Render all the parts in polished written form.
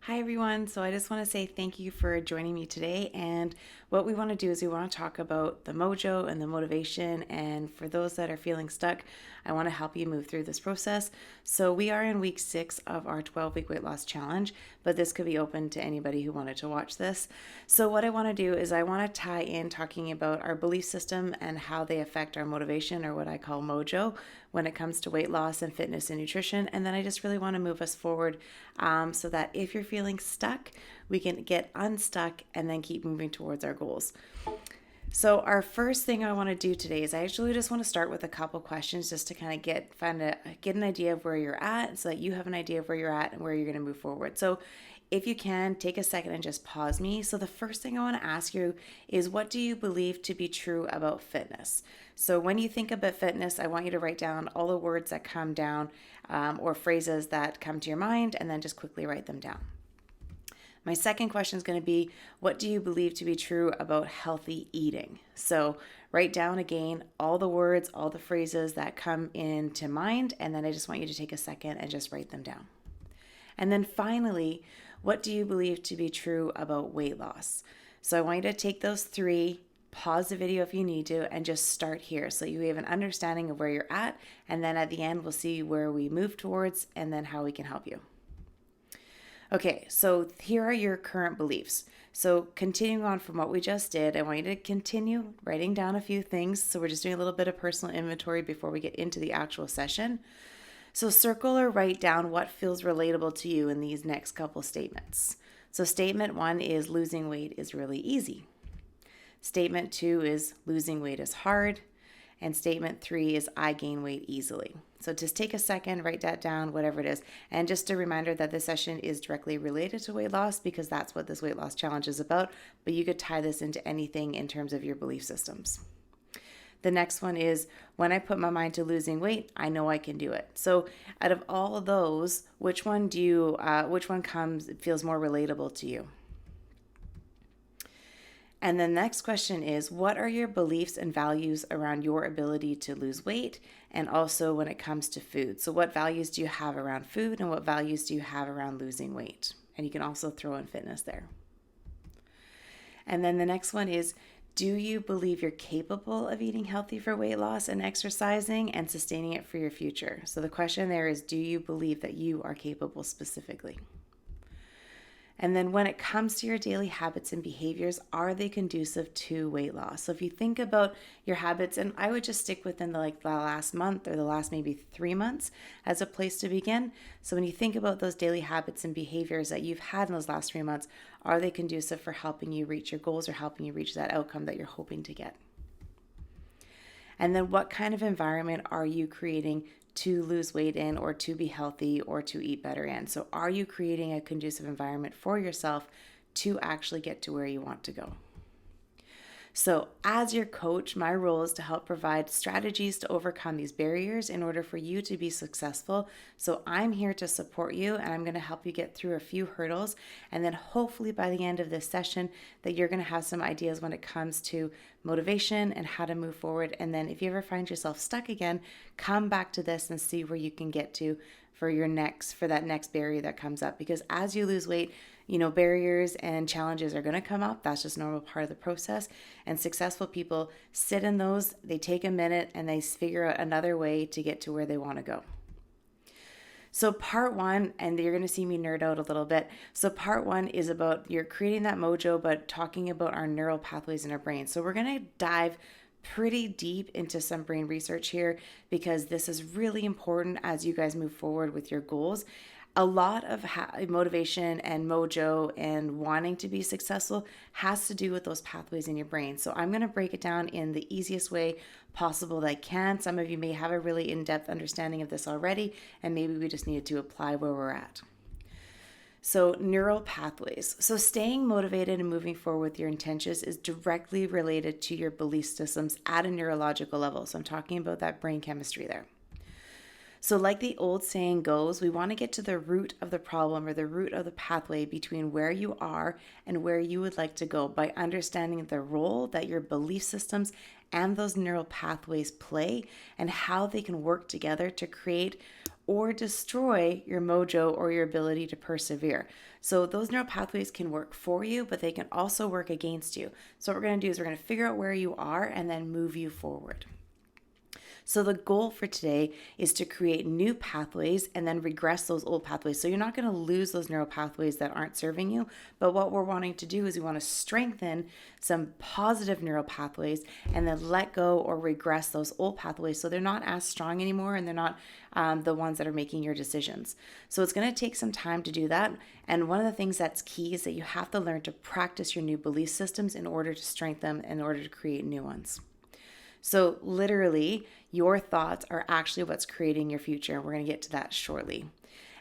Hi everyone. So I just want to say thank you for joining me today. And what we want to do is we want to talk about the mojo and the motivation. And for those that are feeling stuck, I want to help you move through this process. So we are in week 6 of our 12-week weight loss challenge, but this could be open to anybody who wanted to watch this. So what I want to do is I want to tie in talking about our belief system and how they affect our motivation, or what I call mojo, when it comes to weight loss and fitness and nutrition. And then I just really want to move us forward so that if you're feeling stuck, we can get unstuck and then keep moving towards our goals. So our first thing I want to do today is I actually just want to start with a couple questions just to kind of get an idea of where you're at, so that you have an idea of where you're at and where you're going to move forward. So if you can, take a second and just pause me. So the first thing I want to ask you is, what do you believe to be true about fitness? So when you think about fitness, I want you to write down all the words that come down, or phrases that come to your mind, and then just quickly write them down. My second question is going to be, what do you believe to be true about healthy eating? So write down again all the words, all the phrases that come into mind, and then I just want you to take a second and just write them down. And then finally, what do you believe to be true about weight loss? So I want you to take those three, pause the video if you need to, and just start here so you have an understanding of where you're at. And then at the end, we'll see where we move towards and then how we can help you. Okay, so here are your current beliefs. So continuing on from what we just did, I want you to continue writing down a few things. So we're just doing a little bit of personal inventory before we get into the actual session. So circle or write down what feels relatable to you in these next couple statements. So statement 1 is, losing weight is really easy. Statement 2 is, losing weight is hard. And statement 3 is, I gain weight easily. So just take a second, write that down, whatever it is. And just a reminder that this session is directly related to weight loss, because that's what this weight loss challenge is about. But you could tie this into anything in terms of your belief systems. The next one is, when I put my mind to losing weight, I know I can do it. So out of all of those, which one feels more relatable to you? And the next question is, what are your beliefs and values around your ability to lose weight? And also when it comes to food. So what values do you have around food, and what values do you have around losing weight? And you can also throw in fitness there. And then the next one is, do you believe you're capable of eating healthy for weight loss and exercising and sustaining it for your future? So the question there is, do you believe that you are capable specifically? And then when it comes to your daily habits and behaviors, are they conducive to weight loss? So if you think about your habits, and I would just stick within the last month or the last maybe 3 months as a place to begin. So when you think about those daily habits and behaviors that you've had in those last 3 months, are they conducive for helping you reach your goals or helping you reach that outcome that you're hoping to get? And then what kind of environment are you creating to lose weight in, or to be healthy, or to eat better in? So are you creating a conducive environment for yourself to actually get to where you want to go? So as your coach, my role is to help provide strategies to overcome these barriers in order for you to be successful. So I'm here to support you, and I'm going to help you get through a few hurdles. And then hopefully by the end of this session that you're going to have some ideas when it comes to motivation and how to move forward. And then if you ever find yourself stuck again, come back to this and see where you can get to for that next barrier that comes up. Because as you lose weight, barriers and challenges are going to come up. That's just a normal part of the process. And successful people sit in those, they take a minute, and they figure out another way to get to where they want to go. So part 1, and you're going to see me nerd out a little bit. So part 1 is about you're creating that mojo, but talking about our neural pathways in our brain. So we're going to dive pretty deep into some brain research here, because this is really important as you guys move forward with your goals. A lot of motivation and mojo and wanting to be successful has to do with those pathways in your brain. So I'm going to break it down in the easiest way possible that I can. Some of you may have a really in-depth understanding of this already, and maybe we just needed to apply where we're at. So neural pathways. So staying motivated and moving forward with your intentions is directly related to your belief systems at a neurological level. So I'm talking about that brain chemistry there. So like the old saying goes, we want to get to the root of the problem, or the root of the pathway between where you are and where you would like to go, by understanding the role that your belief systems and those neural pathways play, and how they can work together to create or destroy your mojo or your ability to persevere. So those neural pathways can work for you, but they can also work against you. So what we're going to do is we're going to figure out where you are and then move you forward. So the goal for today is to create new pathways and then regress those old pathways. So you're not going to lose those neural pathways that aren't serving you, but what we're wanting to do is we want to strengthen some positive neural pathways and then let go or regress those old pathways so they're not as strong anymore and they're not the ones that are making your decisions. So it's going to take some time to do that. And one of the things that's key is that you have to learn to practice your new belief systems in order to strengthen them, in order to create new ones. So literally, your thoughts are actually what's creating your future. We're going to get to that shortly.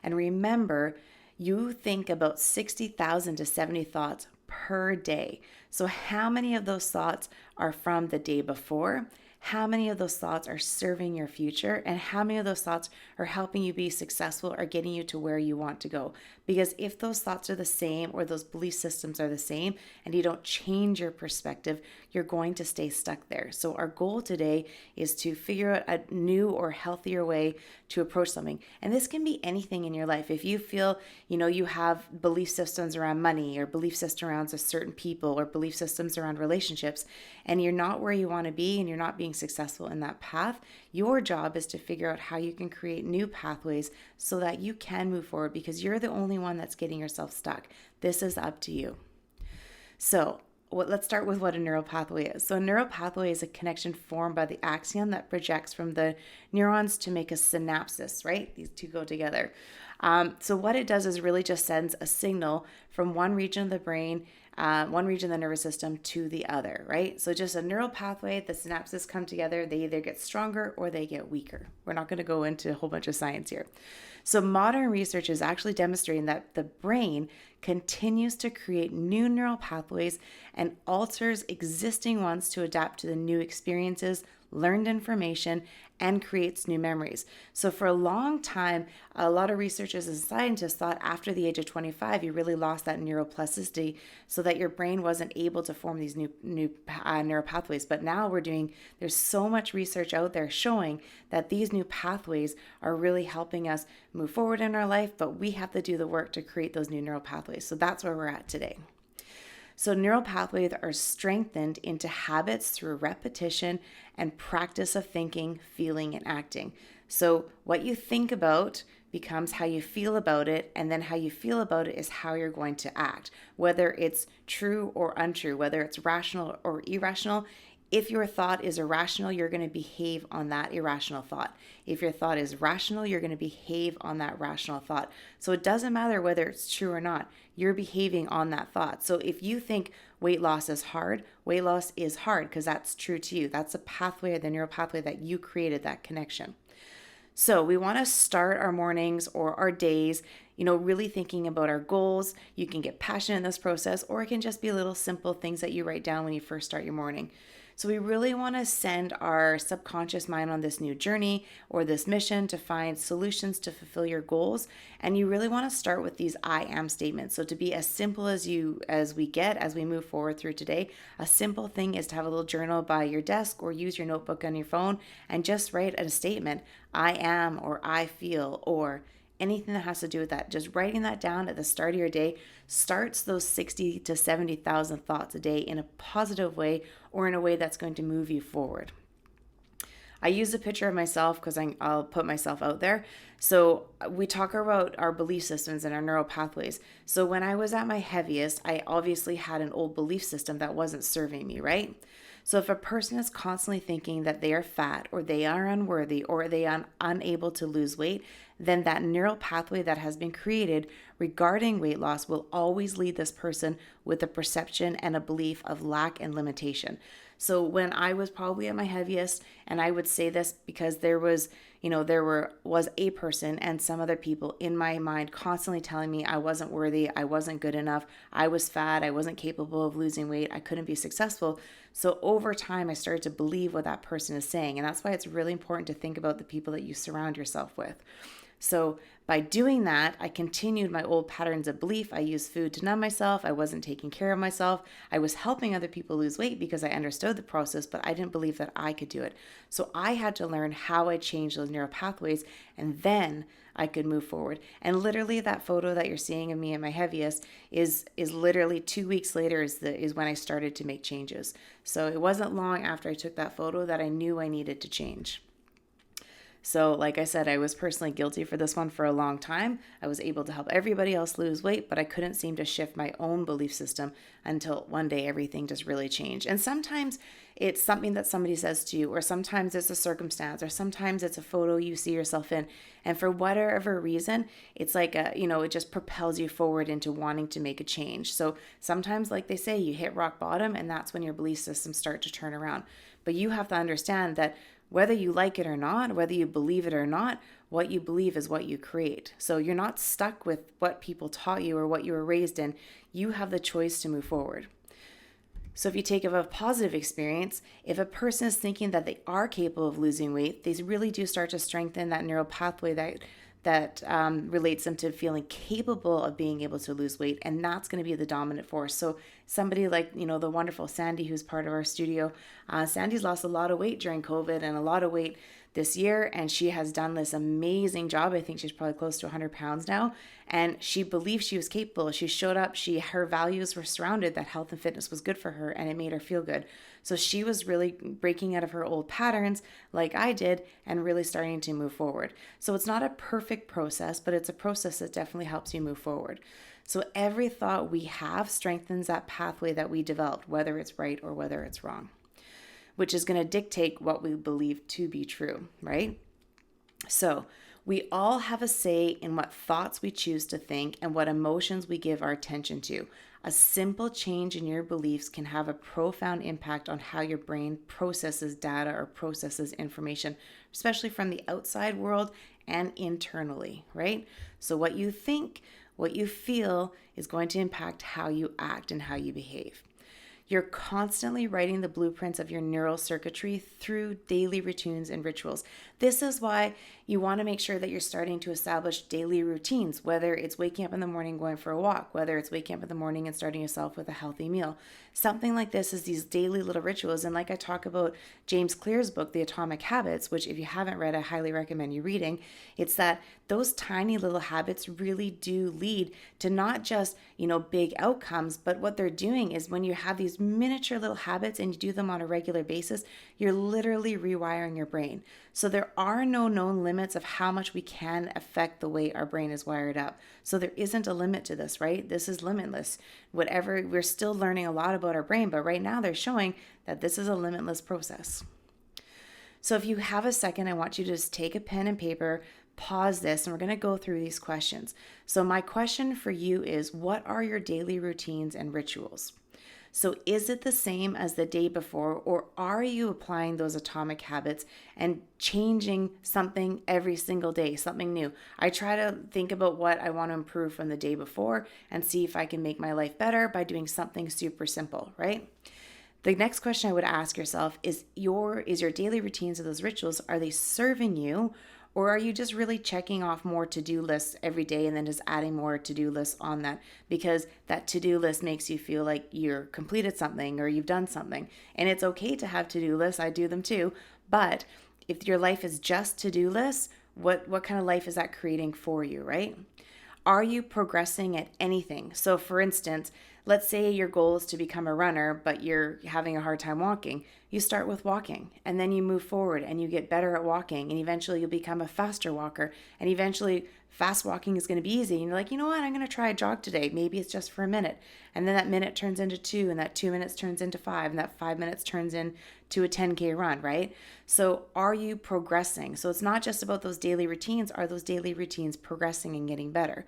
And remember, you think about 60,000 to 70 thoughts per day. So how many of those thoughts are from the day before? How many of those thoughts are serving your future? And how many of those thoughts are helping you be successful or getting you to where you want to go? Because if those thoughts are the same or those belief systems are the same and you don't change your perspective, you're going to stay stuck there. So our goal today is to figure out a new or healthier way to approach something. And this can be anything in your life. If you feel, you have belief systems around money or belief systems around certain people or belief systems around relationships, and you're not where you want to be and you're not being successful in that path, your job is to figure out how you can create new pathways so that you can move forward, because you're the only one that's getting yourself stuck. This is up to you. So let's start with what a neural pathway is. So a neural pathway is a connection formed by the axon that projects from the neurons to make a synapsis, right? These two go together. So what it does is really just sends a signal from one region of the brain, one region of the nervous system to the other, right? So just a neural pathway, the synapses come together, they either get stronger or they get weaker. We're not going to go into a whole bunch of science here. So modern research is actually demonstrating that the brain continues to create new neural pathways and alters existing ones to adapt to the new experiences, learned information, and creates new memories. So for a long time, a lot of researchers and scientists thought after the age of 25, you really lost that neuroplasticity so that your brain wasn't able to form these new neural pathways. But now there's so much research out there showing that these new pathways are really helping us move forward in our life, but we have to do the work to create those new neural pathways. So that's where we're at today. So neural pathways are strengthened into habits through repetition and practice of thinking, feeling, and acting. So what you think about becomes how you feel about it, and then how you feel about it is how you're going to act, whether it's true or untrue, whether it's rational or irrational. If your thought is irrational, you're going to behave on that irrational thought. If your thought is rational, you're going to behave on that rational thought. So it doesn't matter whether it's true or not, you're behaving on that thought. So if you think weight loss is hard, weight loss is hard because that's true to you. That's a pathway, the neural pathway that you created, that connection. So we want to start our mornings or our days, really thinking about our goals. You can get passionate in this process, or it can just be little simple things that you write down when you first start your morning. So we really want to send our subconscious mind on this new journey or this mission to find solutions to fulfill your goals. And you really want to start with these I am statements. So to be as simple as we move forward through today, a simple thing is to have a little journal by your desk or use your notebook on your phone and just write a statement. I am, or I feel, or anything that has to do with that. Just writing that down at the start of your day starts those 60 to 70,000 thoughts a day in a positive way, or in a way that's going to move you forward. I use a picture of myself because I'll put myself out there. So we talk about our belief systems and our neural pathways. So when I was at my heaviest, I obviously had an old belief system that wasn't serving me, right? So if a person is constantly thinking that they are fat, or they are unworthy, or they are unable to lose weight, then that neural pathway that has been created regarding weight loss will always lead this person with a perception and a belief of lack and limitation. So when I was probably at my heaviest, and I would say this because there was a person and some other people in my mind constantly telling me I wasn't worthy, I wasn't good enough, I was fat, I wasn't capable of losing weight, I couldn't be successful. So over time, I started to believe what that person is saying. And that's why it's really important to think about the people that you surround yourself with. So by doing that, I continued my old patterns of belief. I used food to numb myself. I wasn't taking care of myself. I was helping other people lose weight because I understood the process, but I didn't believe that I could do it. So I had to learn how I changed those neural pathways, and then I could move forward. And literally that photo that you're seeing of me at my heaviest is literally 2 weeks later is when I started to make changes. So it wasn't long after I took that photo that I knew I needed to change. So like I said, I was personally guilty for this one for a long time. I was able to help everybody else lose weight, but I couldn't seem to shift my own belief system until one day everything just really changed. And sometimes it's something that somebody says to you, or sometimes it's a circumstance, or sometimes it's a photo you see yourself in. And for whatever reason, it's like it just propels you forward into wanting to make a change. So sometimes, like they say, you hit rock bottom, and that's when your belief systems start to turn around. But you have to understand that whether you like it or not, whether you believe it or not, what you believe is what you create. So you're not stuck with what people taught you or what you were raised in. You have the choice to move forward. So if you take a positive experience, if a person is thinking that they are capable of losing weight, they really do start to strengthen that neural pathway that relates them to feeling capable of being able to lose weight. And that's going to be the dominant force. So somebody like, the wonderful Sandy, who's part of our studio, Sandy's lost a lot of weight during COVID and a lot of weight this year. And she has done this amazing job. I think she's probably close to 100 pounds now. And she believed she was capable. She showed up. Her values were surrounded that health and fitness was good for her, and it made her feel good. So she was really breaking out of her old patterns like I did and really starting to move forward. So it's not a perfect process, but it's a process that definitely helps you move forward. So every thought we have strengthens that pathway that we developed, whether it's right or whether it's wrong, which is going to dictate what we believe to be true, right? So we all have a say in what thoughts we choose to think and what emotions we give our attention to. A simple change in your beliefs can have a profound impact on how your brain processes data or processes information, especially from the outside world and internally, right? So what you think, what you feel is going to impact how you act and how you behave. You're constantly writing the blueprints of your neural circuitry through daily routines and rituals. This is why you want to make sure that you're starting to establish daily routines, whether it's waking up in the morning, going for a walk, whether it's waking up in the morning and starting yourself with a healthy meal. Something like this is these daily little rituals. And like I talk about James Clear's book, The Atomic Habits, which if you haven't read, I highly recommend you reading. It's that those tiny little habits really do lead to not just, big outcomes, but what they're doing is when you have these miniature little habits and you do them on a regular basis, you're literally rewiring your brain. So there are no known limits of how much we can affect the way our brain is wired up. So there isn't a limit to this, right? This is limitless. Whatever, we're still learning a lot about our brain, but right now they're showing that this is a limitless process. So if you have a second, I want you to just take a pen and paper, pause this, and we're going to go through these questions. So my question for you is, what are your daily routines and rituals? So is it the same as the day before, or are you applying those atomic habits and changing something every single day, something new? I try to think about what I want to improve from the day before and see if I can make my life better by doing something super simple, right? The next question I would ask yourself is your daily routines of those rituals, are they serving you? Or are you just really checking off more to-do lists every day and then just adding more to-do lists on that because that to-do list makes you feel like you're completed something or you've done something? And it's okay to have to-do lists. I do them too. But if your life is just to-do lists, what kind of life is that creating for you, right? Are you progressing at anything? So for instance, let's say your goal is to become a runner, but you're having a hard time walking. You start with walking and then you move forward and you get better at walking and eventually you'll become a faster walker and eventually fast walking is going to be easy. And you're like, you know what? I'm going to try a jog today. Maybe it's just for a minute. And then that minute turns into 2 and that 2 minutes turns into 5 and that 5 minutes turns into a 10K run, right? So are you progressing? So it's not just about those daily routines. Are those daily routines progressing and getting better?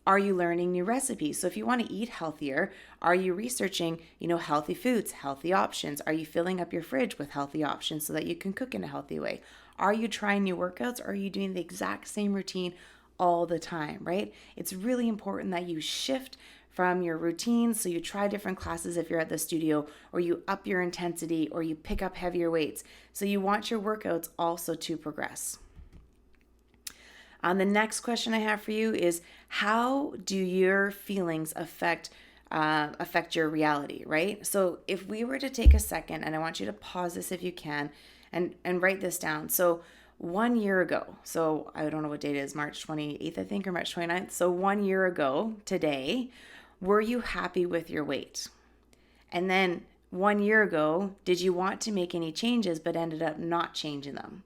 Are you learning new recipes? So if you want to eat healthier, are you researching, healthy foods, healthy options? Are you filling up your fridge with healthy options so that you can cook in a healthy way? Are you trying new workouts or are you doing the exact same routine all the time, right? It's really important that you shift from your routine. So you try different classes if you're at the studio, or you up your intensity, or you pick up heavier weights. So you want your workouts also to progress. The next question I have for you is, how do your feelings affect your reality, right? So if we were to take a second, and I want you to pause this if you can, and write this down. So 1 year ago, so I don't know what date it is, March 28th, I think, or March 29th. So 1 year ago today, were you happy with your weight? And then 1 year ago, did you want to make any changes but ended up not changing them?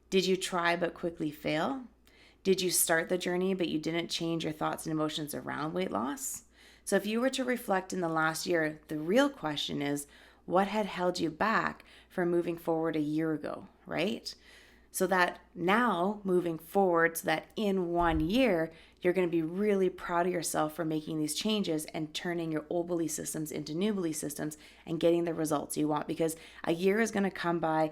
Did you try but quickly fail? Did you start the journey but you didn't change your thoughts and emotions around weight loss? So if you were to reflect in the last year, the real question is, what had held you back from moving forward a year ago, right? So that now moving forward, so that in 1 year, you're going to be really proud of yourself for making these changes and turning your old belief systems into new belief systems and getting the results you want. Because a year is going to come by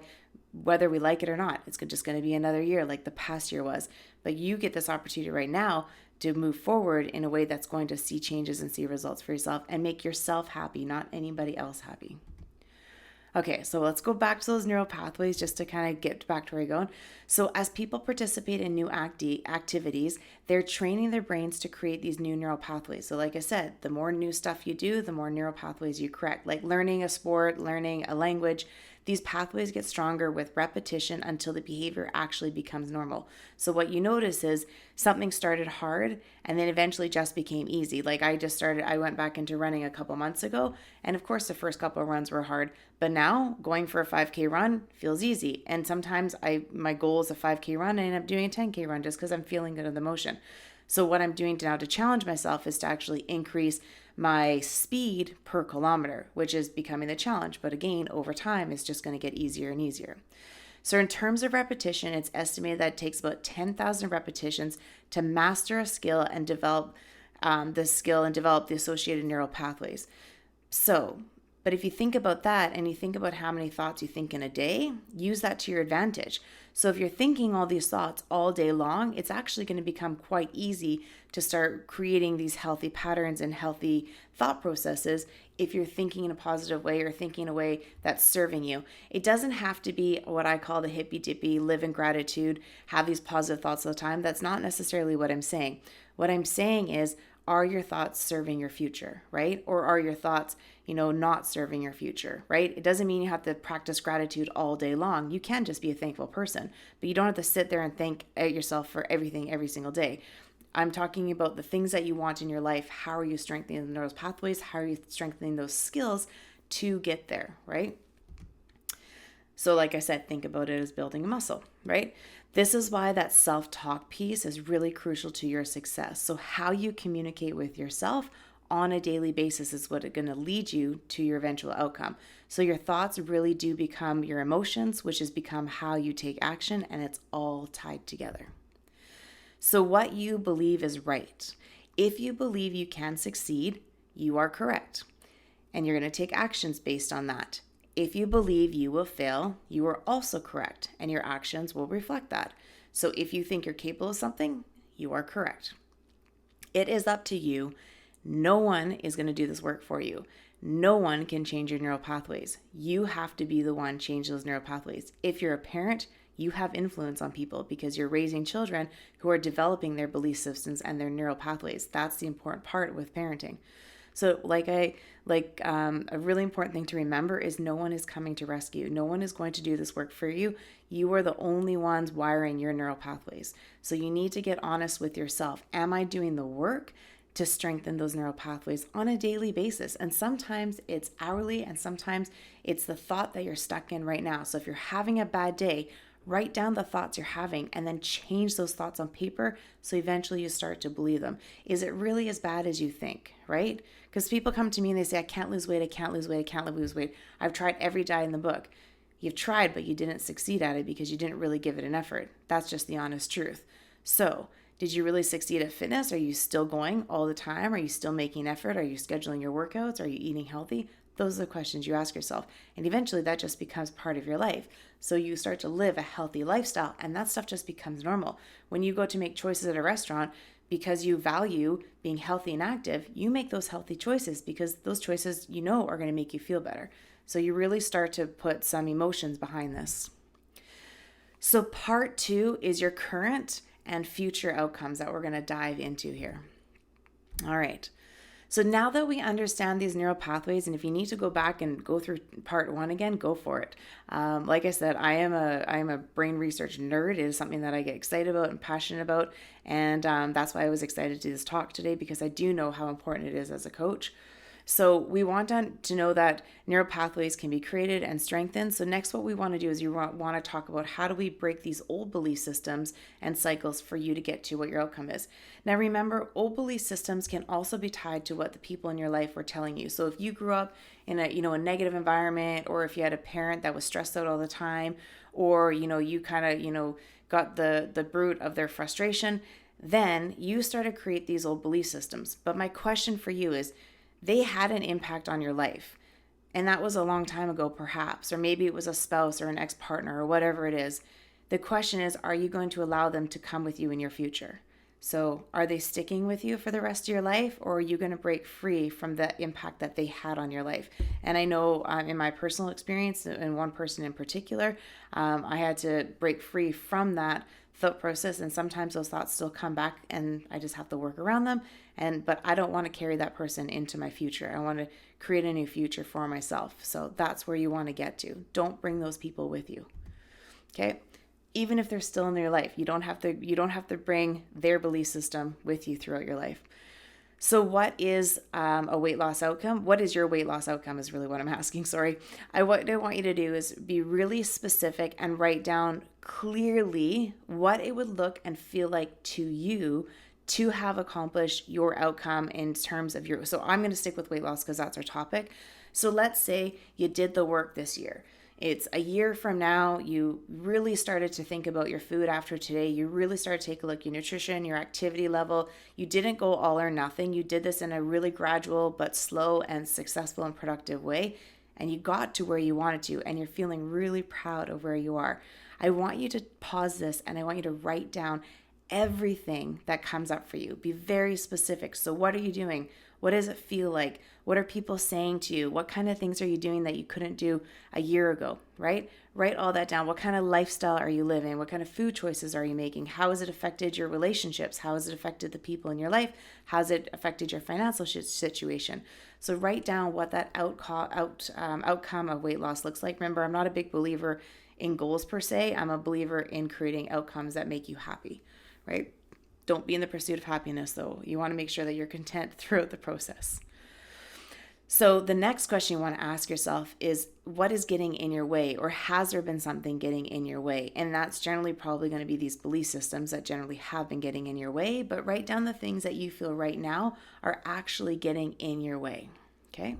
whether we like it or not. It's just going to be another year like the past year was. But you get this opportunity right now to move forward in a way that's going to see changes and see results for yourself and make yourself happy, not anybody else happy. Okay, so let's go back to those neural pathways just to kind of get back to where you're going. So as people participate in new activities, they're training their brains to create these new neural pathways. So like I said, the more new stuff you do, the more neural pathways you correct. Like learning a sport, learning a language, these pathways get stronger with repetition until the behavior actually becomes normal. So what you notice is something started hard and then eventually just became easy. Like I went back into running a couple months ago, and of course the first couple of runs were hard, but now going for a 5K run feels easy. And sometimes my goal is a 5K run, and I end up doing a 10K run just because I'm feeling good in the motion. So what I'm doing now to challenge myself is to actually increase my speed per kilometer, which is becoming the challenge. But again, over time, it's just going to get easier and easier. So in terms of repetition, it's estimated that it takes about 10,000 repetitions to master a skill and develop the associated neural pathways. But if you think about that and you think about how many thoughts you think in a day, use that to your advantage. So if you're thinking all these thoughts all day long, it's actually going to become quite easy to start creating these healthy patterns and healthy thought processes if you're thinking in a positive way or thinking in a way that's serving you. It doesn't have to be what I call the hippy dippy, live in gratitude, have these positive thoughts all the time. That's not necessarily what I'm saying. What I'm saying is, are your thoughts serving your future, right? Or are your thoughts, not serving your future, right? It doesn't mean you have to practice gratitude all day long. You can just be a thankful person, but you don't have to sit there and thank yourself for everything every single day. I'm talking about the things that you want in your life. How are you strengthening those pathways? How are you strengthening those skills to get there, right? So like I said, think about it as building a muscle, right? This is why that self-talk piece is really crucial to your success. So how you communicate with yourself on a daily basis is what is going to lead you to your eventual outcome. So your thoughts really do become your emotions, which has become how you take action, and it's all tied together. So what you believe is right. If you believe you can succeed, you are correct. And you're going to take actions based on that. If you believe you will fail, you are also correct, and your actions will reflect that. So if you think you're capable of something, you are correct. It is up to you. No one is going to do this work for you. No one can change your neural pathways. You have to be the one change those neural pathways. If you're a parent, you have influence on people because you're raising children who are developing their belief systems and their neural pathways. That's the important part with parenting. So a really important thing to remember is no one is coming to rescue. No one is going to do this work for you. You are the only ones wiring your neural pathways. So you need to get honest with yourself. Am I doing the work to strengthen those neural pathways on a daily basis? And sometimes it's hourly, and sometimes it's the thought that you're stuck in right now. So if you're having a bad day, write down the thoughts you're having and then change those thoughts on paper so eventually you start to believe them. Is it really as bad as you think, right? Because people come to me and they say, I can't lose weight, I can't lose weight, I can't lose weight. I've tried every diet in the book. You've tried, but you didn't succeed at it because you didn't really give it an effort. That's just the honest truth. So, did you really succeed at fitness? Are you still going all the time? Are you still making effort? Are you scheduling your workouts? Are you eating healthy? Those are the questions you ask yourself. And eventually that just becomes part of your life. So you start to live a healthy lifestyle, and that stuff just becomes normal. When you go to make choices at a restaurant, because you value being healthy and active, you make those healthy choices because those choices are going to make you feel better. So you really start to put some emotions behind this. So part 2 is your current and future outcomes that we're going to dive into here. All right. So now that we understand these neural pathways, and if you need to go back and go through part 1 again, go for it. Like I said, I am a brain research nerd. It is something that I get excited about and passionate about, and that's why I was excited to do this talk today, because I do know how important it is as a coach. So we want to know that neural pathways can be created and strengthened. So next, what we want to do is you want to talk about how do we break these old belief systems and cycles for you to get to what your outcome is. Now, remember, old belief systems can also be tied to what the people in your life were telling you. So if you grew up in a negative environment, or if you had a parent that was stressed out all the time, or you kind of got the root of their frustration, then you start to create these old belief systems. But my question for you is, they had an impact on your life. And that was a long time ago, perhaps, or maybe it was a spouse or an ex-partner or whatever it is. The question is, are you going to allow them to come with you in your future? So are they sticking with you for the rest of your life, or are you going to break free from the impact that they had on your life? And I know in my personal experience, and one person in particular, I had to break free from that thought process, and sometimes those thoughts still come back and I just have to work around them. But I don't want to carry that person into my future. I want to create a new future for myself. So that's where you want to get to. Don't bring those people with you. Okay? Even if they're still in your life, you don't have to bring their belief system with you throughout your life. So what is a weight loss outcome? What is your weight loss outcome is really what I'm asking. Sorry. What I want you to do is be really specific and write down clearly what it would look and feel like to you to have accomplished your outcome in terms of your, so I'm going to stick with weight loss because that's our topic. So let's say you did the work this year. It's a year from now, you really started to think about your food after today. You really started to take a look at your nutrition, your activity level. You didn't go all or nothing. You did this in a really gradual but slow and successful and productive way. And you got to where you wanted to, and you're feeling really proud of where you are. I want you to pause this and I want you to write down everything that comes up for you. Be very specific. So what are you doing? What does it feel like? What are people saying to you? What kind of things are you doing that you couldn't do a year ago, right? Write all that down. What kind of lifestyle are you living? What kind of food choices are you making? How has it affected your relationships? How has it affected the people in your life? How has it affected your financial situation? So write down what that outcome of weight loss looks like. Remember, I'm not a big believer in goals per se. I'm a believer in creating outcomes that make you happy, right? Don't be in the pursuit of happiness, though. You want to make sure that you're content throughout the process. So the next question you want to ask yourself is, what is getting in your way, or has there been something getting in your way? And that's generally probably going to be these belief systems that generally have been getting in your way, but write down the things that you feel right now are actually getting in your way, okay?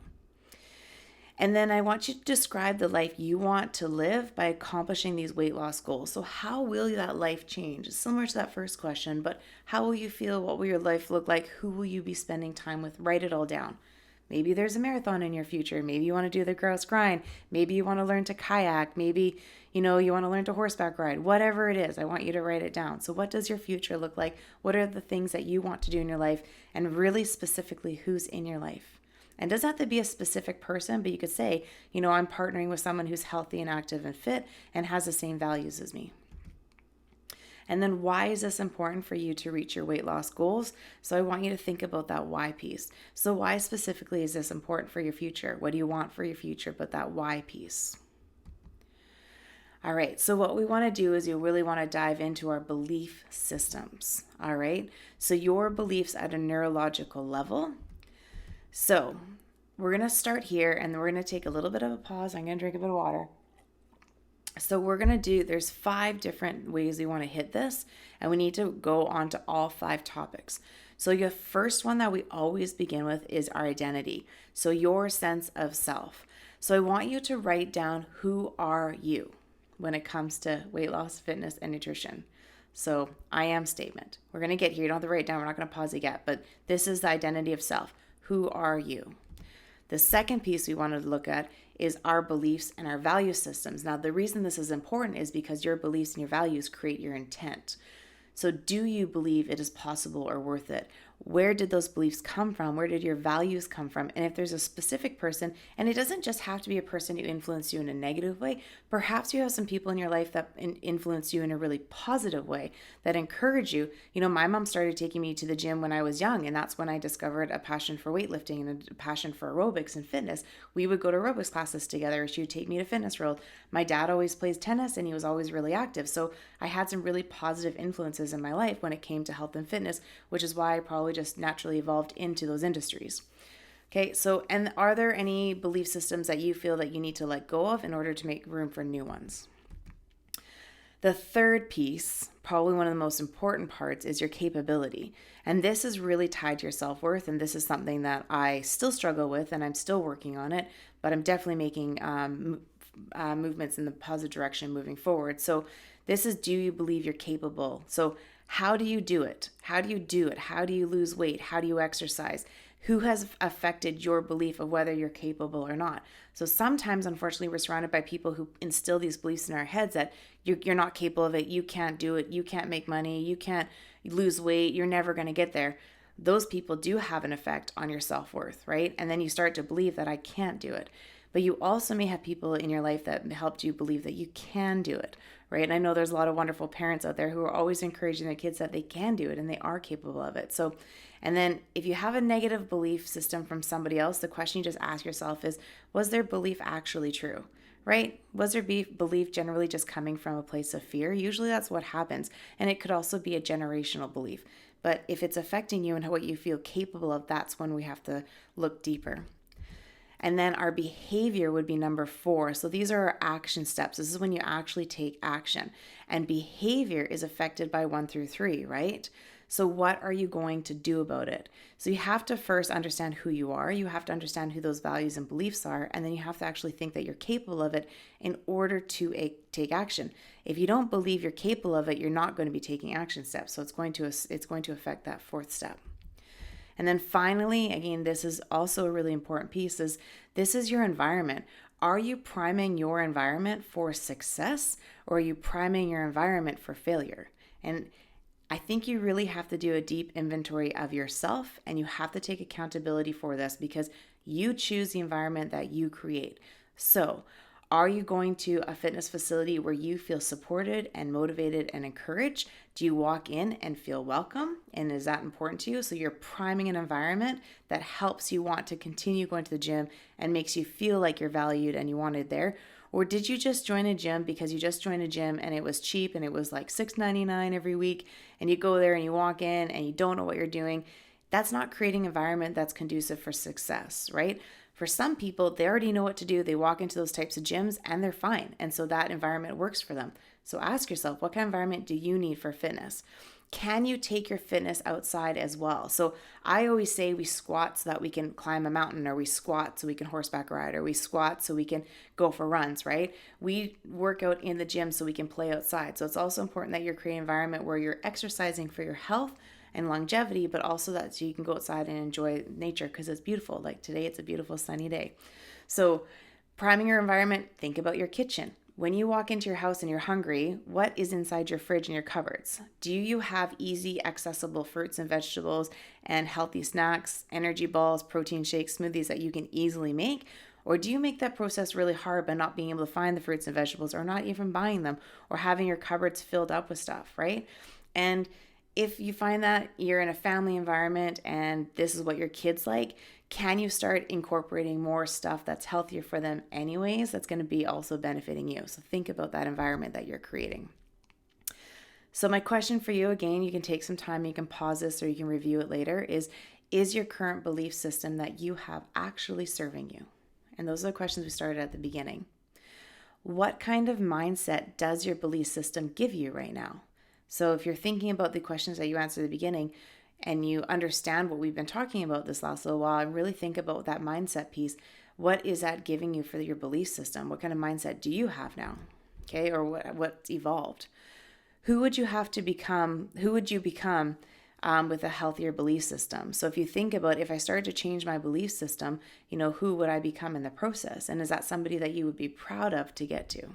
And then I want you to describe the life you want to live by accomplishing these weight loss goals. So how will that life change? It's similar to that first question, but how will you feel? What will your life look like? Who will you be spending time with? Write it all down. Maybe there's a marathon in your future. Maybe you want to do the grouse grind. Maybe you want to learn to kayak. Maybe, you want to learn to horseback ride. Whatever it is, I want you to write it down. So what does your future look like? What are the things that you want to do in your life? And really specifically, who's in your life? And it doesn't have to be a specific person, but you could say, I'm partnering with someone who's healthy and active and fit and has the same values as me. And then why is this important for you to reach your weight loss goals? So I want you to think about that why piece. So why specifically is this important for your future? What do you want for your future? But that why piece. All right, so what we want to do is you really want to dive into our belief systems. All right, so your beliefs at a neurological level. So we're going to start here, and then we're going to take a little bit of a pause. I'm going to drink a bit of water. So we're going to there's 5 different ways we want to hit this, and we need to go on to all 5 topics. So your first one that we always begin with is our identity. So your sense of self. So I want you to write down, who are you when it comes to weight loss, fitness, and nutrition. So I am statement. We're going to get here. You don't have to write it down. We're not going to pause it yet, but this is the identity of self. Who are you? The second piece we wanted to look at is our beliefs and our value systems. Now, the reason this is important is because your beliefs and your values create your intent. So do you believe it is possible or worth it? where did those beliefs come from? Where did your values come from? And if there's a specific person, and it doesn't just have to be a person who influenced you in a negative way, perhaps you have some people in your life that influence you in a really positive way, that encourage you. My mom started taking me to the gym when I was young, and that's when I discovered a passion for weightlifting and a passion for aerobics and fitness. We would go to aerobics classes together. She would take me to Fitness World. My dad always plays tennis, and he was always really active. So I had some really positive influences in my life when it came to health and fitness, which is why I probably just naturally evolved into those industries. Okay, so, and are there any belief systems that you feel that you need to let go of in order to make room for new ones? The third piece, probably one of the most important parts, is your capability. And this is really tied to your self-worth. And this is something that I still struggle with, and I'm still working on it, but I'm definitely making movements in the positive direction moving forward. So this is, do you believe you're capable? So how do you do it? How do you do it? How do you lose weight? How do you exercise? Who has affected your belief of whether you're capable or not? So sometimes, unfortunately, we're surrounded by people who instill these beliefs in our heads that you're not capable of it, you can't do it, you can't make money, you can't lose weight, you're never going to get there. Those people do have an effect on your self-worth, right? And then you start to believe that I can't do it. But you also may have people in your life that helped you believe that you can do it, right? And I know there's a lot of wonderful parents out there who are always encouraging their kids that they can do it and they are capable of it. So, and then if you have a negative belief system from somebody else, the question you just ask yourself is, was their belief actually true, right? Was their belief generally just coming from a place of fear? Usually that's what happens. And it could also be a generational belief. But if it's affecting you and what you feel capable of, that's when we have to look deeper. And then our behavior would be number 4. So these are our action steps. This is when you actually take action. And behavior is affected by 1 through 3, right? So what are you going to do about it? So you have to first understand who you are. You have to understand who those values and beliefs are. And then you have to actually think that you're capable of it in order to take action. If you don't believe you're capable of it, you're not going to be taking action steps. So it's going to affect that 4th step. And then finally, again, this is also a really important piece, is this is your environment. Are you priming your environment for success, or are you priming your environment for failure? And I think you really have to do a deep inventory of yourself, and you have to take accountability for this because you choose the environment that you create. So are you going to a fitness facility where you feel supported and motivated and encouraged? Do you walk in and feel welcome? And is that important to you? So you're priming an environment that helps you want to continue going to the gym and makes you feel like you're valued and you wanted there. Or did you just join a gym because you just joined a gym and it was cheap and it was like $6.99 every week, and you go there and you walk in and you don't know what you're doing? That's not creating an environment that's conducive for success, right? For some people, they already know what to do. They walk into those types of gyms and they're fine. And so that environment works for them. So ask yourself, what kind of environment do you need for fitness? Can you take your fitness outside as well? So I always say we squat so that we can climb a mountain, or we squat so we can horseback ride, or we squat so we can go for runs, right? We work out in the gym so we can play outside. So it's also important that you're creating an environment where you're exercising for your health and longevity, but also that so you can go outside and enjoy nature because it's beautiful. Like today, it's a beautiful sunny day. So priming your environment, think about your kitchen. When you walk into your house and you're hungry, what is inside your fridge and your cupboards? Do you have easy, accessible fruits and vegetables and healthy snacks, energy balls, protein shakes, smoothies that you can easily make? Or do you make that process really hard by not being able to find the fruits and vegetables, or not even buying them, or having your cupboards filled up with stuff, right? And if you find that you're in a family environment and this is what your kids like, can you start incorporating more stuff that's healthier for them anyways, that's going to be also benefiting you? So think about that environment that you're creating. So my question for you, again, you can take some time, you can pause this or you can review it later, is your current belief system that you have actually serving you? And those are the questions we started at the beginning. What kind of mindset does your belief system give you right now? So if you're thinking about the questions that you answered at the beginning and you understand what we've been talking about this last little while, and really think about that mindset piece, what is that giving you for your belief system? What kind of mindset do you have now? Okay, or what's evolved? Who would you have to become? Who would you become with a healthier belief system? So if you think about, if I started to change my belief system, who would I become in the process? And is that somebody that you would be proud of to get to?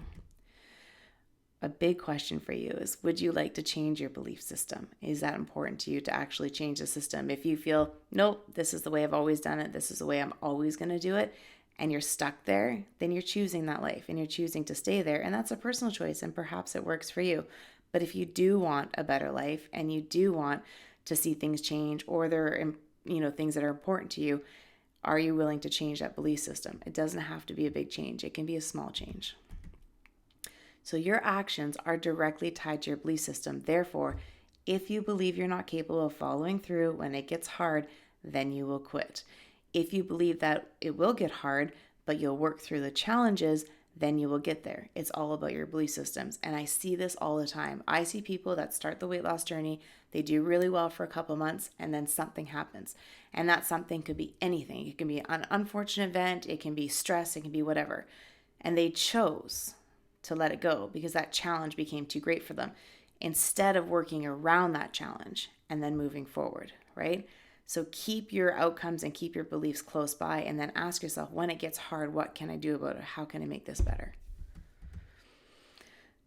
a big question for you is, would you like to change your belief system? Is that important to you to actually change the system? If you feel, nope, this is the way I've always done it, this is the way I'm always going to do it, and you're stuck there, then you're choosing that life and you're choosing to stay there. And that's a personal choice, and perhaps it works for you. But if you do want a better life and you do want to see things change, or there are, things that are important to you, are you willing to change that belief system? It doesn't have to be a big change. It can be a small change. So your actions are directly tied to your belief system. Therefore, if you believe you're not capable of following through when it gets hard, then you will quit. If you believe that it will get hard, but you'll work through the challenges, then you will get there. It's all about your belief systems. And I see this all the time. I see people that start the weight loss journey, they do really well for a couple months, and then something happens. And that something could be anything. It can be an unfortunate event, it can be stress, it can be whatever. And they chose to let it go because that challenge became too great for them, instead of working around that challenge and then moving forward, right? So keep your outcomes and keep your beliefs close by, and then ask yourself, when it gets hard, what can I do about it? How can I make this better?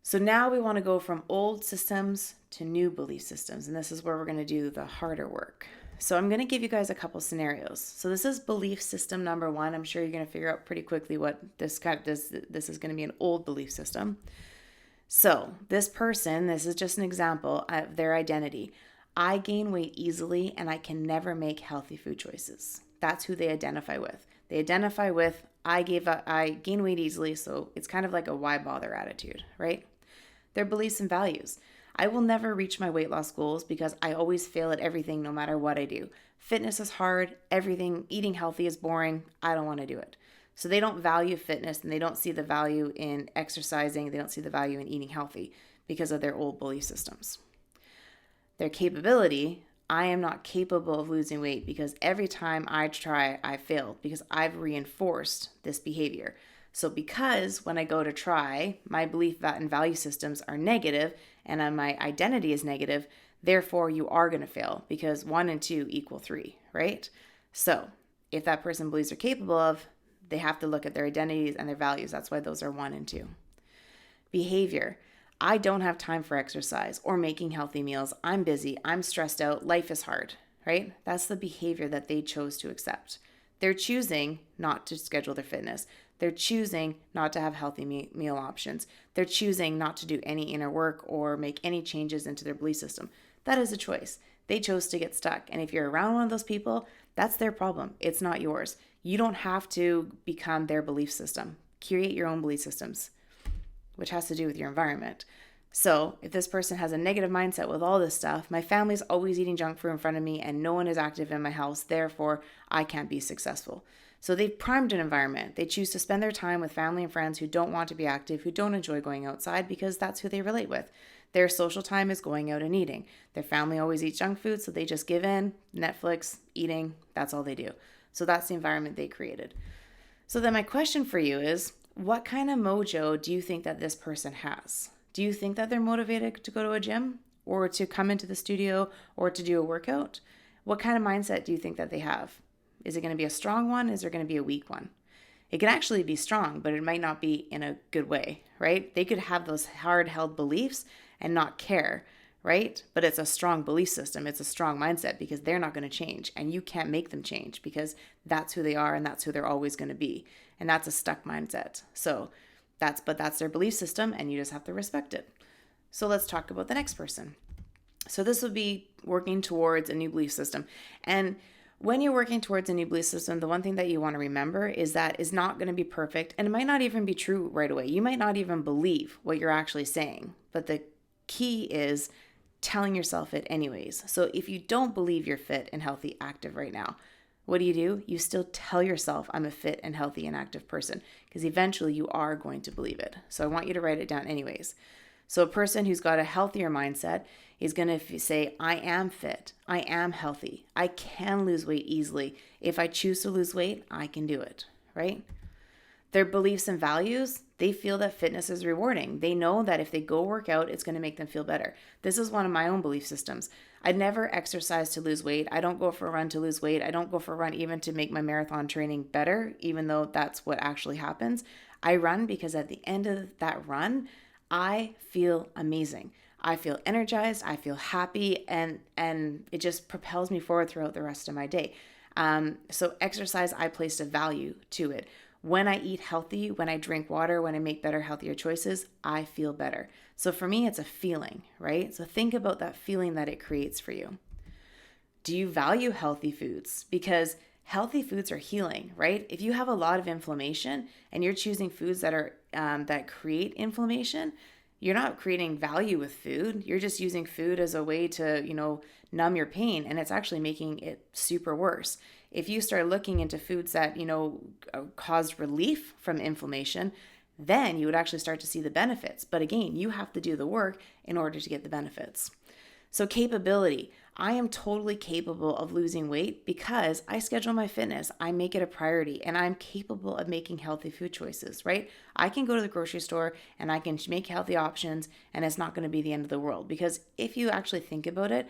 So now we want to go from old systems to new belief systems, and this is where we're going to do the harder work. So I'm going to give you guys a couple scenarios. So this is belief system number 1. I'm sure you're going to figure out pretty quickly what this is going to be an old belief system. So this person, this is just an example of their identity. I gain weight easily and I can never make healthy food choices. That's who they identify with. They identify with, I gain weight easily, so it's kind of like a why bother attitude, right? Their beliefs and values. I will never reach my weight loss goals because I always fail at everything no matter what I do. Fitness is hard, eating healthy is boring, I don't want to do it. So they don't value fitness and they don't see the value in exercising, they don't see the value in eating healthy because of their old belief systems. Their capability, I am not capable of losing weight because every time I try, I failed because I've reinforced this behavior. So because when I go to try, my belief and value systems are negative and my identity is negative, therefore you are going to fail because 1 and 2 equal 3, right? So if that person believes they're capable of, they have to look at their identities and their values. That's why those are 1 and 2. Behavior. I don't have time for exercise or making healthy meals. I'm busy. I'm stressed out. Life is hard, right? That's the behavior that they chose to accept. They're choosing not to schedule their fitness. They're choosing not to have healthy meal options. They're choosing not to do any inner work or make any changes into their belief system. That is a choice. They chose to get stuck. And if you're around one of those people, that's their problem. It's not yours. You don't have to become their belief system. Create your own belief systems, which has to do with your environment. So if this person has a negative mindset with all this stuff, my family's always eating junk food in front of me and no one is active in my house, therefore I can't be successful. So they've primed an environment. They choose to spend their time with family and friends who don't want to be active, who don't enjoy going outside because that's who they relate with. Their social time is going out and eating. Their family always eats junk food, so they just give in, Netflix, eating, that's all they do. So that's the environment they created. So then my question for you is, what kind of mojo do you think that this person has? Do you think that they're motivated to go to a gym or to come into the studio or to do a workout? What kind of mindset do you think that they have? Is it going to be a strong one? Is there going to be a weak one? It can actually be strong, but it might not be in a good way, right? They could have those hard-held beliefs and not care, right? But it's a strong belief system. It's a strong mindset because they're not going to change and you can't make them change because that's who they are and that's who they're always going to be. And that's a stuck mindset. So that's their belief system and you just have to respect it. So let's talk about the next person. So this would be working towards a new belief system. And when you're working towards a new belief system, the one thing that you want to remember is that it's not going to be perfect and it might not even be true right away. You might not even believe what you're actually saying, but the key is telling yourself it anyways. So if you don't believe you're fit and healthy, active right now, what do? You still tell yourself I'm a fit and healthy and active person because eventually you are going to believe it. So I want you to write it down anyways. So a person who's got a healthier mindset is going to say, I am fit. I am healthy. I can lose weight easily. If I choose to lose weight, I can do it, right? Their beliefs and values, they feel that fitness is rewarding. They know that if they go work out, it's going to make them feel better. This is one of my own belief systems. I'd never exercise to lose weight. I don't go for a run to lose weight. I don't go for a run even to make my marathon training better, even though that's what actually happens. I run because at the end of that run, I feel amazing. I feel energized, I feel happy, and it just propels me forward throughout the rest of my day. So exercise, I placed a value to it. When I eat healthy, when I drink water, when I make better, healthier choices, I feel better. So for me, it's a feeling, right? So think about that feeling that it creates for you. Do you value healthy foods? Because healthy foods are healing, right? If you have a lot of inflammation and you're choosing foods that are that create inflammation, you're not creating value with food. You're just using food as a way to, numb your pain, and it's actually making it super worse. If you start looking into foods that, cause relief from inflammation, then you would actually start to see the benefits. But again, you have to do the work in order to get the benefits. So capability. I am totally capable of losing weight because I schedule my fitness. I make it a priority, and I'm capable of making healthy food choices, right? I can go to the grocery store and I can make healthy options, and it's not going to be the end of the world, because if you actually think about it,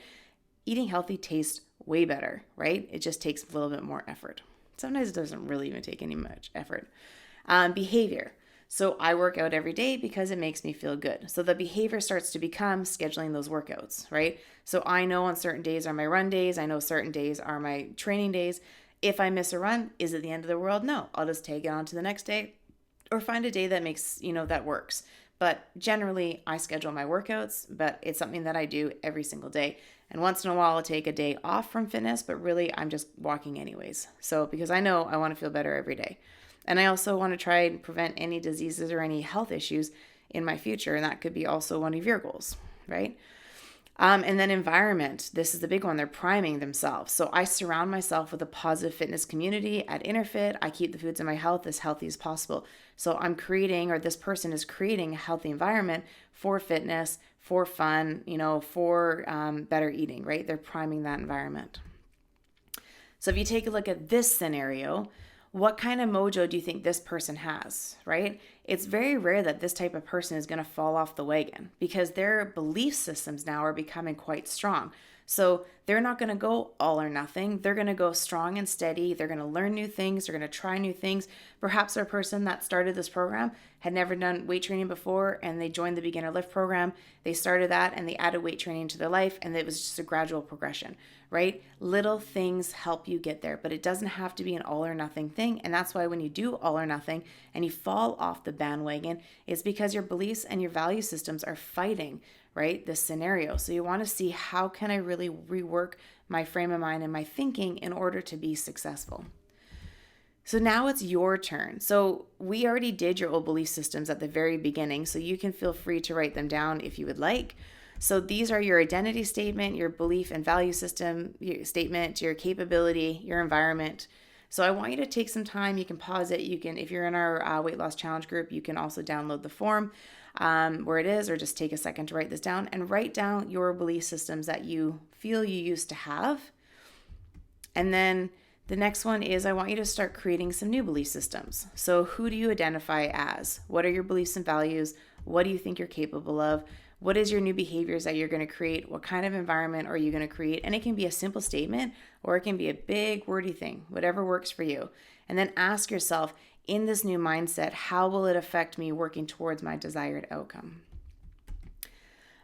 eating healthy tastes way better, right? It just takes a little bit more effort. Sometimes it doesn't really even take any much effort. Behavior. So I work out every day because it makes me feel good. So the behavior starts to become scheduling those workouts, right? So I know on certain days are my run days. I know certain days are my training days. If I miss a run, is it the end of the world? No, I'll just take it on to the next day or find a day that makes, that works. But generally I schedule my workouts, but it's something that I do every single day. And once in a while I'll take a day off from fitness, but really I'm just walking anyways. So because I know I want to feel better every day. And I also want to try and prevent any diseases or any health issues in my future. And that could be also one of your goals, right? And then environment. This is the big one. They're priming themselves. So I surround myself with a positive fitness community at InnerFit. I keep the foods in my health as healthy as possible. So I'm creating, or this person is creating, a healthy environment for fitness, for fun, for better eating, right? They're priming that environment. So if you take a look at this scenario, what kind of mojo do you think this person has, right? It's very rare that this type of person is going to fall off the wagon, because their belief systems now are becoming quite strong. So they're not going to go all or nothing. They're going to go strong and steady. They're going to learn new things. They're going to try new things. Perhaps they're a person that started this program, had never done weight training before, and they joined the beginner lift program. They started that and they added weight training to their life, and it was just a gradual progression, right? Little things help you get there, but it doesn't have to be an all or nothing thing. And that's why when you do all or nothing and you fall off the bandwagon, it's because your beliefs and your value systems are fighting, right, this scenario. So you want to see, how can I really rework my frame of mind and my thinking in order to be successful? So now it's your turn. So we already did your old belief systems at the very beginning, so you can feel free to write them down if you would like. So these are your identity statement, your belief and value system your statement, your capability, your environment. So I want you to take some time. You can pause it. You can, if you're in our weight loss challenge group, you can also download the form where it is, or just take a second to write this down and write down your belief systems that you feel you used to have. And then the next one is, I want you to start creating some new belief systems. So who do you identify as? What are your beliefs and values? What do you think you're capable of? What is your new behaviors that you're going to create? What kind of environment are you going to create? And it can be a simple statement, or it can be a big wordy thing, whatever works for you. And then ask yourself, in this new mindset, how will it affect me working towards my desired outcome?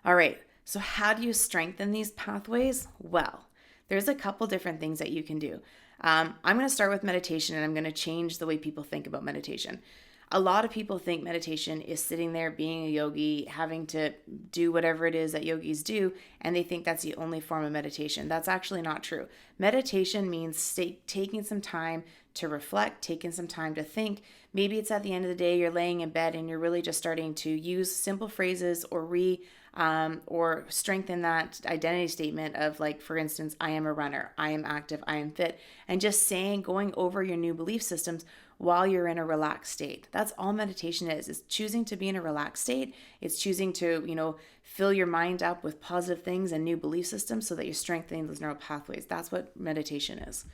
All right, so how do you strengthen these pathways? Well, there's a couple different things that you can do. I'm going to start with meditation, and I'm going to change the way people think about meditation. A lot of people think meditation is sitting there being a yogi, having to do whatever it is that yogis do, and they think that's the only form of meditation. That's actually not true. Meditation means taking some time to reflect, taking some time to think. Maybe it's at the end of the day, you're laying in bed and you're really just starting to use simple phrases or strengthen that identity statement of, like, for instance, I am a runner, I am active, I am fit, and just going over your new belief systems while you're in a relaxed state. That's all meditation is. It's choosing to be in a relaxed state. It's choosing to, fill your mind up with positive things and new belief systems so that you're strengthening those neural pathways. That's what meditation is.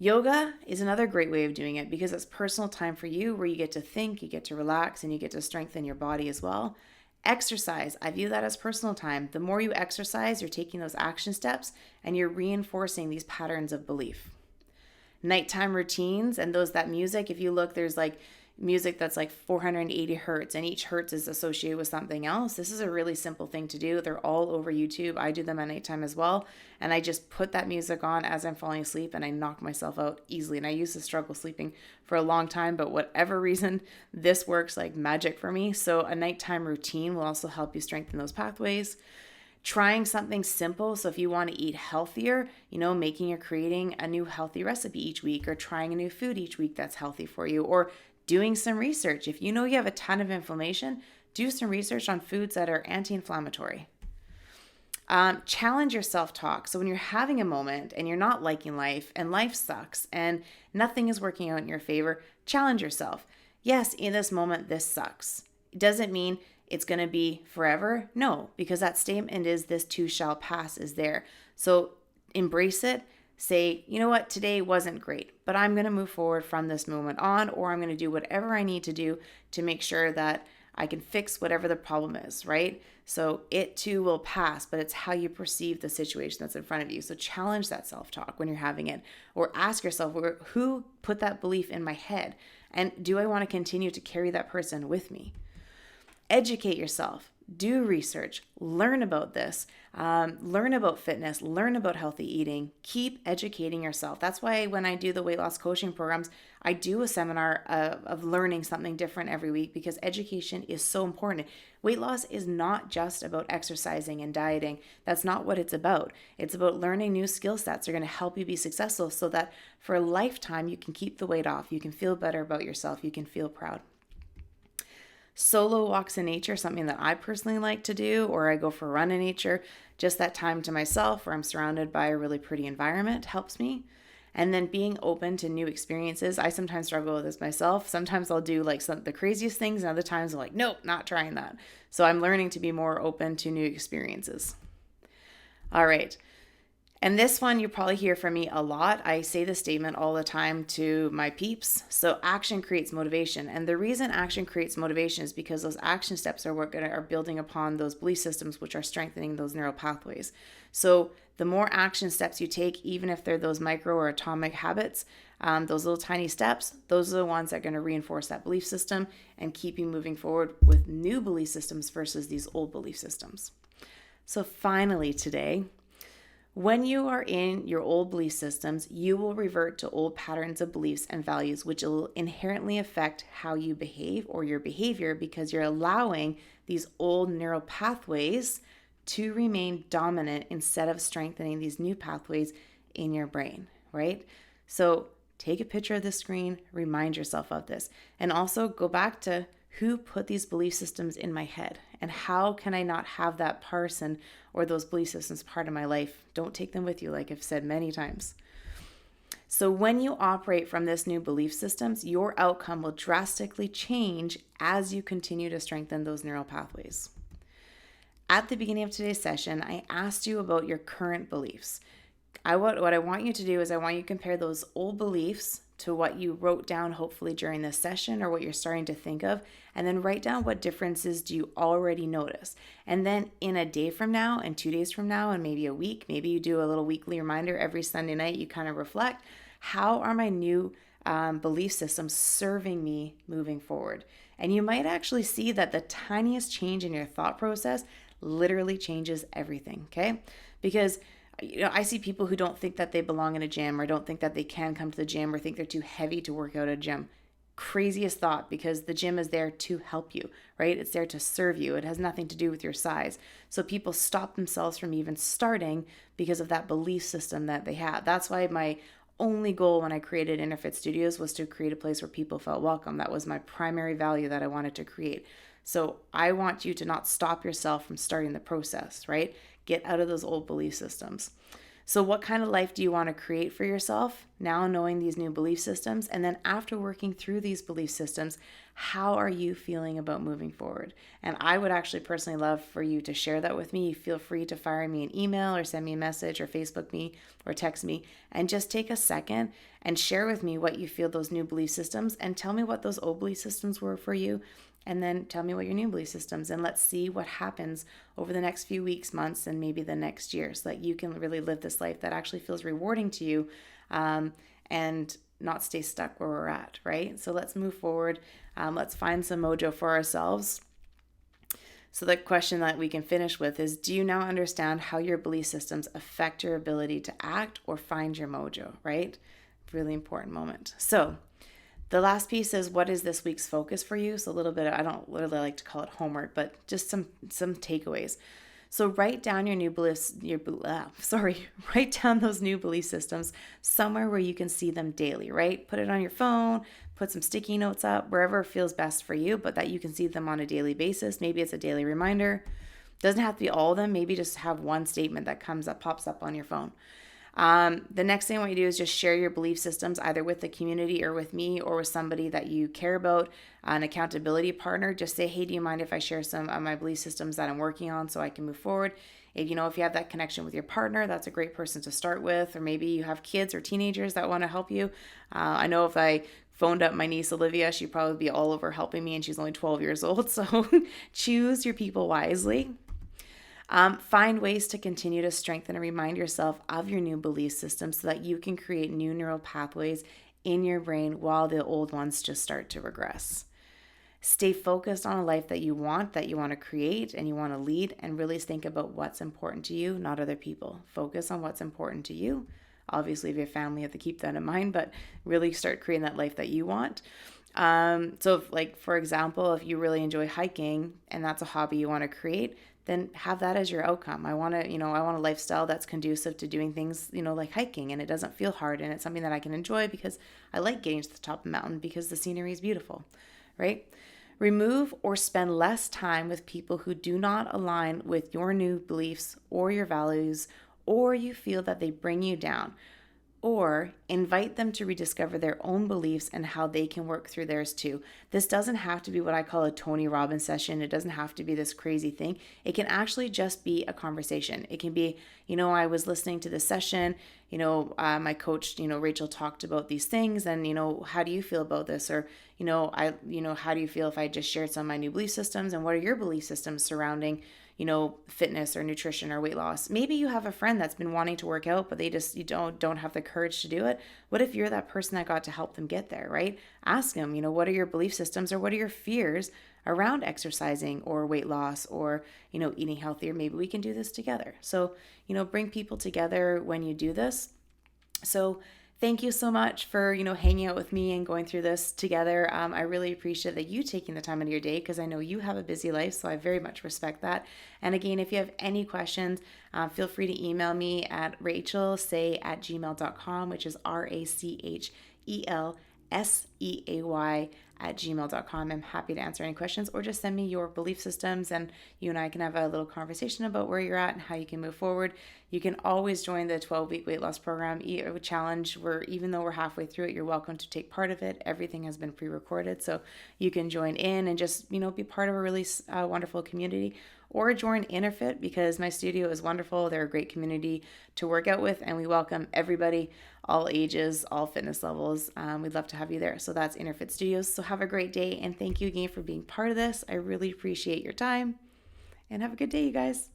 Yoga is another great way of doing it, because it's personal time for you where you get to think, you get to relax, and you get to strengthen your body as well. Exercise, I view that as personal time. The more you exercise, you're taking those action steps and you're reinforcing these patterns of belief. Nighttime routines, and that music, if you look, there's music that's like 480 hertz and each hertz is associated with something else. This is a really simple thing to do. They're all over YouTube. I do them at nighttime as well. And I just put that music on as I'm falling asleep and I knock myself out easily. And I used to struggle sleeping for a long time, but whatever reason, this works like magic for me. So a nighttime routine will also help you strengthen those pathways. Trying something simple. So if you want to eat healthier, making or creating a new healthy recipe each week, or trying a new food each week that's healthy for you, or doing some research. If you know you have a ton of inflammation, do some research on foods that are anti-inflammatory. Challenge your self-talk. So when you're having a moment and you're not liking life and life sucks and nothing is working out in your favor, challenge yourself. Yes, in this moment, this sucks. It doesn't mean it's going to be forever. No, because that statement is this too shall pass is there. So embrace it. Say, you know what, today wasn't great, but I'm going to move forward from this moment on, or I'm going to do whatever I need to do to make sure that I can fix whatever the problem is, right? So it too will pass, but it's how you perceive the situation that's in front of you. So challenge that self-talk when you're having it, or ask yourself, who put that belief in my head? And do I want to continue to carry that person with me? Educate yourself, do research, learn about this, learn about fitness, learn about healthy eating, keep educating yourself. That's why when I do the weight loss coaching programs, I do a seminar of learning something different every week, because education is so important. Weight loss is not just about exercising and dieting. That's not what it's about. It's about learning new skill sets that are going to help you be successful, so that for a lifetime you can keep the weight off, you can feel better about yourself, you can feel proud. Solo walks in nature, something that I personally like to do, or I go for a run in nature. Just that time to myself where I'm surrounded by a really pretty environment helps me. And then being open to new experiences. I sometimes struggle with this myself. Sometimes I'll do like the craziest things, and other times I'm like, nope, not trying that. So I'm learning to be more open to new experiences. All right. And this one you probably hear from me a lot. I say this statement all the time to my peeps. So action creates motivation. And the reason action creates motivation is because those action steps are building upon those belief systems, which are strengthening those neural pathways. So the more action steps you take, even if they're those micro or atomic habits, those little tiny steps, those are the ones that are going to reinforce that belief system and keep you moving forward with new belief systems versus these old belief systems. So finally today, when you are in your old belief systems, you will revert to old patterns of beliefs and values, which will inherently affect how you behave or your behavior, because you're allowing these old neural pathways to remain dominant instead of strengthening these new pathways in your brain, right? So take a picture of the screen, remind yourself of this, and also go back to who put these belief systems in my head, and how can I not have that person or those belief systems part of my life? Don't take them with you, like I've said many times. So when you operate from this new belief systems, your outcome will drastically change as you continue to strengthen those neural pathways. At the beginning of today's session, I asked you about your current beliefs. What I want you to do is I want you to compare those old beliefs to what you wrote down hopefully during this session, or what you're starting to think of, and then write down what differences do you already notice. And then in a day from now and 2 days from now and maybe a week, maybe you do a little weekly reminder every Sunday night, you kind of reflect, how are my new belief systems serving me moving forward? And you might actually see that the tiniest change in your thought process literally changes everything, okay? Because I see people who don't think that they belong in a gym, or don't think that they can come to the gym, or think they're too heavy to work out at a gym. Craziest thought, because the gym is there to help you, right? It's there to serve you. It has nothing to do with your size. So people stop themselves from even starting because of that belief system that they have. That's why my only goal when I created InnerFit Studios was to create a place where people felt welcome. That was my primary value that I wanted to create. So I want you to not stop yourself from starting the process, right? Get out of those old belief systems. So what kind of life do you want to create for yourself now, knowing these new belief systems? And then after working through these belief systems, how are you feeling about moving forward? And I would actually personally love for you to share that with me. Feel free to fire me an email, or send me a message, or Facebook me, or text me, and just take a second and share with me what you feel those new belief systems, and tell me what those old belief systems were for you. And then tell me what your new belief systems, and let's see what happens over the next few weeks, months, and maybe the next year, so that you can really live this life that actually feels rewarding to you, and not stay stuck where we're at, right? So let's move forward. Let's find some mojo for ourselves. So the question that we can finish with is, do you now understand how your belief systems affect your ability to act or find your mojo, right? Really important moment. So the last piece is, what is this week's focus for you? So a little bit, I don't really like to call it homework, but just some takeaways. So write down your new beliefs, write down those new belief systems somewhere where you can see them daily, right? Put it on your phone, put some sticky notes up, wherever feels best for you, but that you can see them on a daily basis. Maybe it's a daily reminder. Doesn't have to be all of them. Maybe just have one statement that pops up on your phone. The next thing I want you to do is just share your belief systems either with the community or with me or with somebody that you care about, an accountability partner. Just say, hey, do you mind if I share some of my belief systems that I'm working on so I can move forward? If you have that connection with your partner, that's a great person to start with. Or maybe you have kids or teenagers that want to help you. I know if I phoned up my niece Olivia, she'd probably be all over helping me, and she's only 12 years old. So choose your people wisely. Find ways to continue to strengthen and remind yourself of your new belief system so that you can create new neural pathways in your brain while the old ones just start to regress. Stay focused on a life that you want to create and you want to lead, and really think about what's important to you, not other people. Focus on what's important to you. Obviously, if you have family, you have to keep that in mind, but really start creating that life that you want. So for example, if you really enjoy hiking and that's a hobby you want to create, then have that as your outcome. I want a lifestyle that's conducive to doing things, like hiking, and it doesn't feel hard, and it's something that I can enjoy because I like getting to the top of the mountain because the scenery is beautiful, right? Remove or spend less time with people who do not align with your new beliefs or your values, or you feel that they bring you down. Or invite them to rediscover their own beliefs and how they can work through theirs too. This doesn't have to be what I call a Tony Robbins session. It doesn't have to be this crazy thing. It can actually just be a conversation. It can be, I was listening to this session, my coach, Rachel talked about these things, and, how do you feel about this? Or, how do you feel if I just shared some of my new belief systems, and what are your belief systems surrounding fitness or nutrition or weight loss? Maybe you have a friend that's been wanting to work out, but they just don't have the courage to do it. What if you're that person that got to help them get there, right? Ask them, what are your belief systems or what are your fears around exercising or weight loss or, eating healthier? Maybe we can do this together. So, bring people together when you do this. So thank you so much for, hanging out with me and going through this together. I really appreciate that you taking the time out of your day, because I know you have a busy life, so I very much respect that. And again, if you have any questions, feel free to email me at rachelseay@gmail.com, which is RACHELSEAY@gmail.com. I'm happy to answer any questions, or just send me your belief systems and you and I can have a little conversation about where you're at and how you can move forward. You can always join the 12-week weight loss program challenge, where even though we're halfway through it, you're welcome to take part of it. Everything has been pre-recorded, so you can join in and just, be part of a really wonderful community. Or join Interfit, because my studio is wonderful. They're a great community to work out with, and we welcome everybody, all ages, all fitness levels. We'd love to have you there. So that's Interfit Studios. So have a great day, and thank you again for being part of this. I really appreciate your time, and have a good day, you guys.